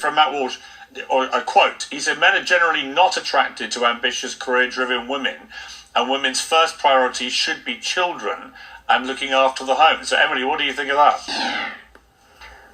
from Matt Walsh, or a quote. He said, "Men are generally not attracted to ambitious, career-driven women, and women's first priority should be children and looking after the home." So, Emily, what do you think of that?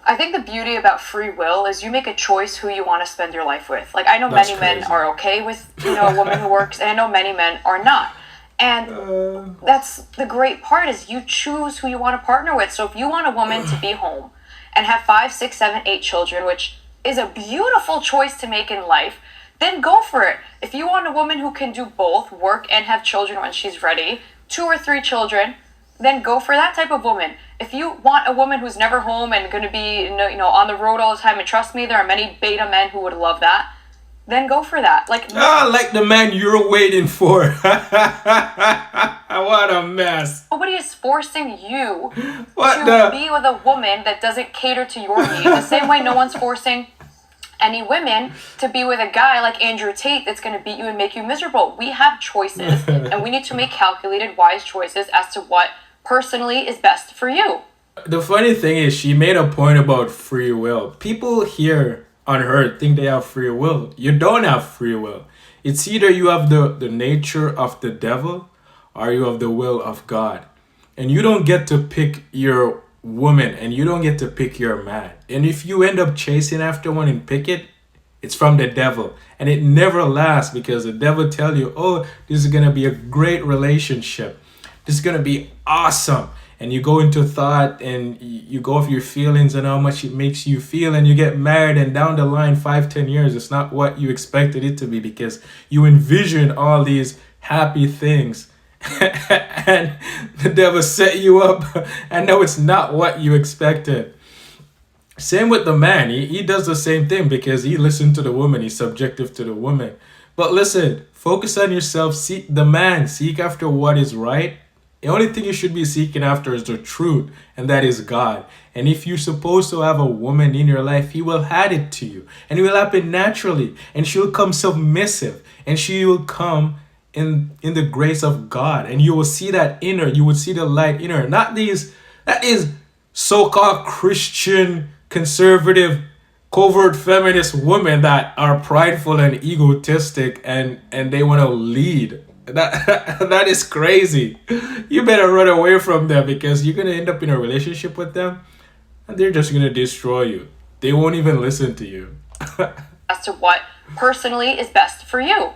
I think the beauty about free will is you make a choice who you want to spend your life with. Like, I know That's many crazy. men are okay with, a woman who works, and I know many men are not. And that's the great part, is you choose who you want to partner with. So if you want a woman to be home and have 5, 6, 7, 8 children, which is a beautiful choice to make in life, then go for it. If you want a woman who can do both, work and have children when she's ready, 2 or 3 children, then go for that type of woman. If you want a woman who's never home and going to be, on the road all the time, and trust me, there are many beta men who would love that, then go for that. Like the man you're waiting for. What a mess. Nobody is forcing you What to be with a woman that doesn't cater to your needs. The same way no one's forcing any women to be with a guy like Andrew Tate that's going to beat you and make you miserable. We have choices, and we need to make calculated, wise choices as to what personally is best for you. The funny thing is, she made a point about free will. People here on earth think they have free will. You don't have free will. It's either you have the nature of the devil or you have the will of God. And you don't get to pick your woman and you don't get to pick your man. And if you end up chasing after one and pick it, it's from the devil. And it never lasts, because the devil tell you, oh, this is going to be a great relationship. This is going to be awesome. And you go into thought and you go off your feelings and how much it makes you feel, and you get married, and down the line 5-10 years, it's not what you expected it to be, because you envision all these happy things and the devil set you up and now it's not what you expected. Same with the man. He does the same thing, because he listened to the woman. He's subjective to the woman. But listen, focus on yourself. Seek the man. Seek after what is right. The only thing you should be seeking after is the truth, and that is God. And if you're supposed to have a woman in your life, he will add it to you. And it will happen naturally. And she'll come submissive. And she will come in the grace of God. And you will see that in her. You will see the light in her. Not these, that is so-called Christian, conservative, covert feminist women that are prideful and egotistic, and they want to lead. That is crazy. You better run away from them, because you're going to end up in a relationship with them and they're just going to destroy you. They won't even listen to you. As to what personally is best for you.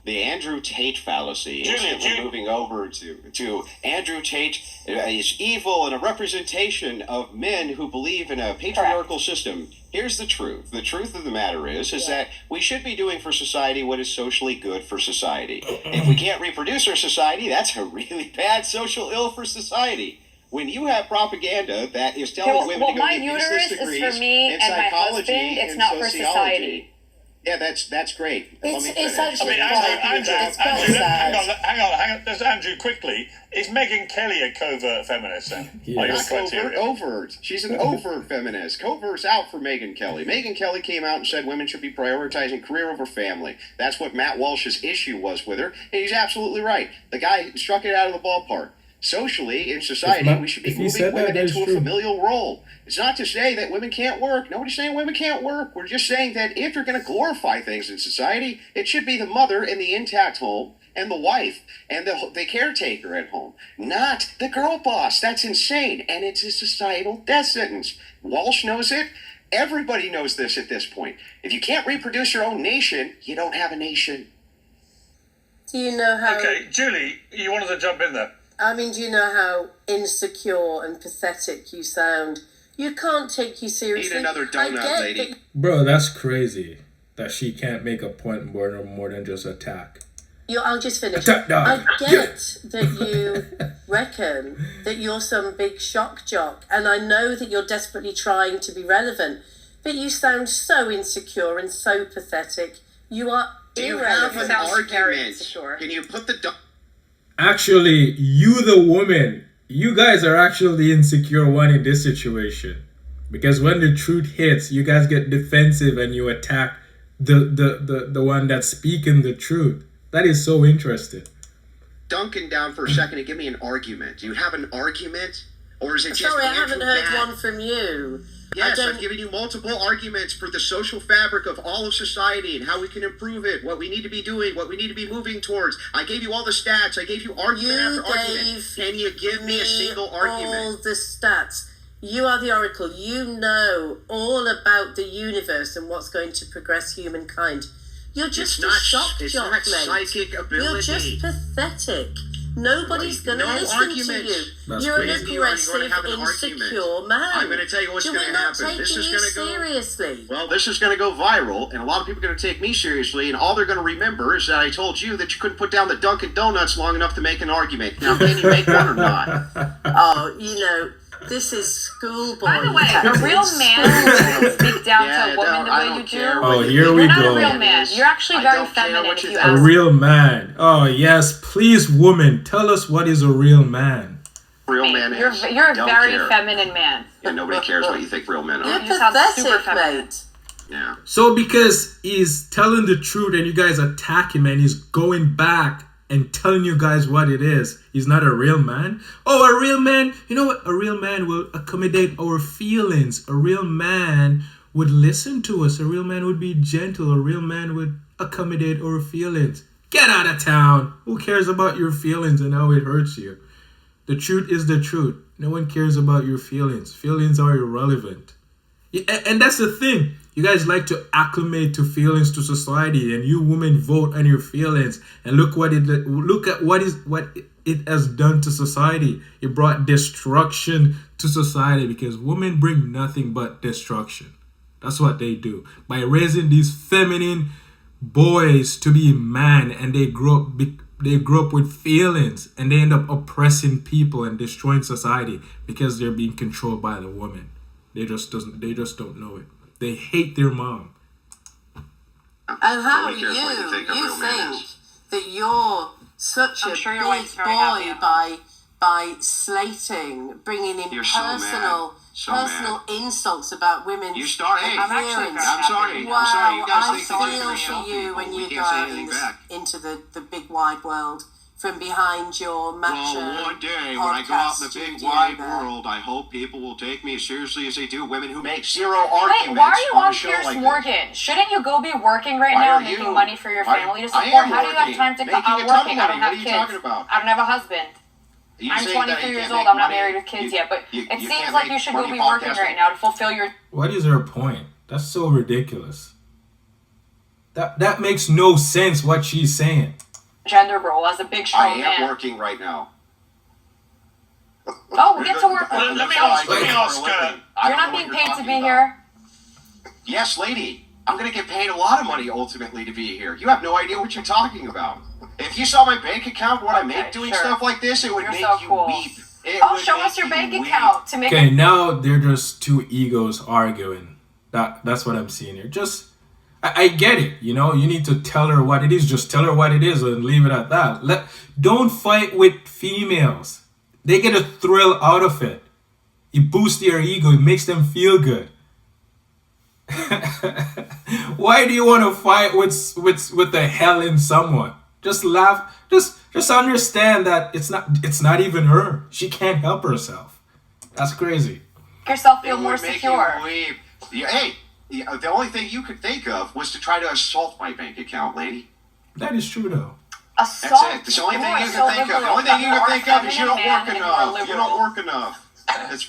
The Andrew Tate fallacy is moving over to Andrew Tate is evil and a representation of men who believe in a patriarchal system. Here's the truth. The truth of the matter is that we should be doing for society what is socially good for society. If we can't reproduce our society, that's a really bad social ill for society. When you have propaganda that is telling women to go get useless degrees is for me in and my psychology husband. It's and not for sociology. society. Yeah, that's great. It's actually Hang on. There's Andrew, quickly. Is Megyn Kelly a covert feminist then? Yes. Overt. She's an overt feminist. Covert's out for Megyn Kelly. Megyn Kelly came out and said women should be prioritizing career over family. That's what Matt Walsh's issue was with her, and he's absolutely right. The guy struck it out of the ballpark. Socially, in society, we should be moving women into a familial role. It's not to say that women can't work. Nobody's saying women can't work. We're just saying that if you're going to glorify things in society, it should be the mother in the intact home and the wife and the caretaker at home, not the girl boss. That's insane, and it's a societal death sentence. Walsh knows it. Everybody knows this at this point. If you can't reproduce your own nation, you don't have a nation. Do you know how... Okay, Julie, you wanted to jump in there. I mean, do you know how insecure and pathetic you sound? You can't take you seriously. Eat another donut, lady. Bro, that's crazy that she can't make a point more than just attack. I'll just finish. Attack dog. I get that you reckon that you're some big shock jock, and I know that you're desperately trying to be relevant, but you sound so insecure and so pathetic. You are irrelevant. Do you have an argument? Can you put the... Actually, you the woman, you guys are actually the insecure one in this situation. Because when the truth hits, you guys get defensive and you attack the one that's speaking the truth. That is so interesting. Duncan down for a second and give me an argument. Do you have an argument? Or is it just Sorry, I Andrew haven't heard bad? one from you. Yes, I've given you multiple arguments for the social fabric of all of society and how we can improve it, what we need to be doing, what we need to be moving towards. I gave you all the stats. I gave you argument after argument. Can you give me a single argument? All the stats. You are the oracle. You know all about the universe and what's going to progress humankind. You're just a shock jock, mate. Psychic ability. You're just pathetic. Nobody's going to listen to you. That's You're an crazy. aggressive, have an insecure man. I'm going to tell you what's going to happen. This is going to go seriously. Well, this is going to go viral, and a lot of people are going to take me seriously, and all they're going to remember is that I told you that you couldn't put down the Dunkin' Donuts long enough to make an argument. Now, can you make one or not? Oh, you know, this is schoolboy. By the way, a real man will speak down to a woman the way you do. Oh, here we You're not go. a real man. You're actually very feminine if you A ask. real man. Oh, yes. Please, woman, tell us what is a real man. Real man You're is. a Don't very care. feminine man. Yeah, nobody cares what you think real men You're are. You sound super pathetic, feminine. mate. Yeah. So because he's telling the truth and you guys attack him and he's going back and telling you guys what it is, he's not a real man? Oh, a real man, you know what? A real man will accommodate our feelings. A real man would listen to us. A real man would be gentle. A real man would accommodate our feelings. Get out of town. Who cares about your feelings and how it hurts you? The truth is the truth. No one cares about your feelings. Feelings are irrelevant. And that's the thing. You guys like to acclimate to feelings, to society, and you women vote on your feelings. And look at what it has done to society. It brought destruction to society because women bring nothing but destruction. That's what they do. By raising these feminine boys to be man, and they grow up with feelings, and they end up oppressing people and destroying society because they're being controlled by the woman. They just don't know it. They hate their mom. And how Nobody cares what you think a real man think is. that you're such I'm a sure your big wife's very happy boy at by slating, bringing in You're so personal mad. insults about women's You start. Hey, I'm actually appearance. very I'm sorry. Wow, I'm sorry. You guys I think that feel there's for going to you be when you we go can't say out anything back. into the big wide world from behind your macho Well, one day when I go out in the big podcast wide studio there. world, I hope people will take me as seriously as they do women who make zero Wait, arguments. why are you on on a show Piers like Morgan? Shouldn't you go be working right Why now, are making you- money for your I- family to I support? am How do you have working, time to go? making I'm a ton of working. I don't money. have What are you kids. talking about? I don't have a husband. You I'm saying that 23 you years can't old. make I'm not money- married with kids yet, but you it can't seems like make you should go money be working podcasting? right now to fulfill your. What is her point? That's so ridiculous. That makes no sense what she's saying. Gender role as a big I strong am man. working right now. Oh, get to work. Let me You're ask, I don't not know being what paid you're to talking be about. here. Yes, lady. I'm going to get paid a lot of money ultimately to be here. You have no idea what you're talking about. If you saw my bank account, what I Okay, make doing sure. stuff like this, it would You're make so you cool. weep. It Oh, would show make us your you bank weep. account to make. Okay, now they're just two egos arguing. That's what I'm seeing here. Just I get it, you know, you need to tell her what it is. Just tell her what it is and leave it at that. Don't fight with females. They get a thrill out of it. It boosts their ego. It makes them feel good. Why do you want to fight with the hell in someone? Just laugh. Just understand that it's not even her. She can't help herself. That's crazy. Make yourself It feel more would make secure. you weep. Hey, the only thing you could think of was to try to assault my bank account, lady. That is true though. Assault. That's it. It's the only thing Boy, you so can think of. The liberal. only thing you You can are think of is you don't feminine work and you are enough. You liberal. don't work enough. It's ridiculous.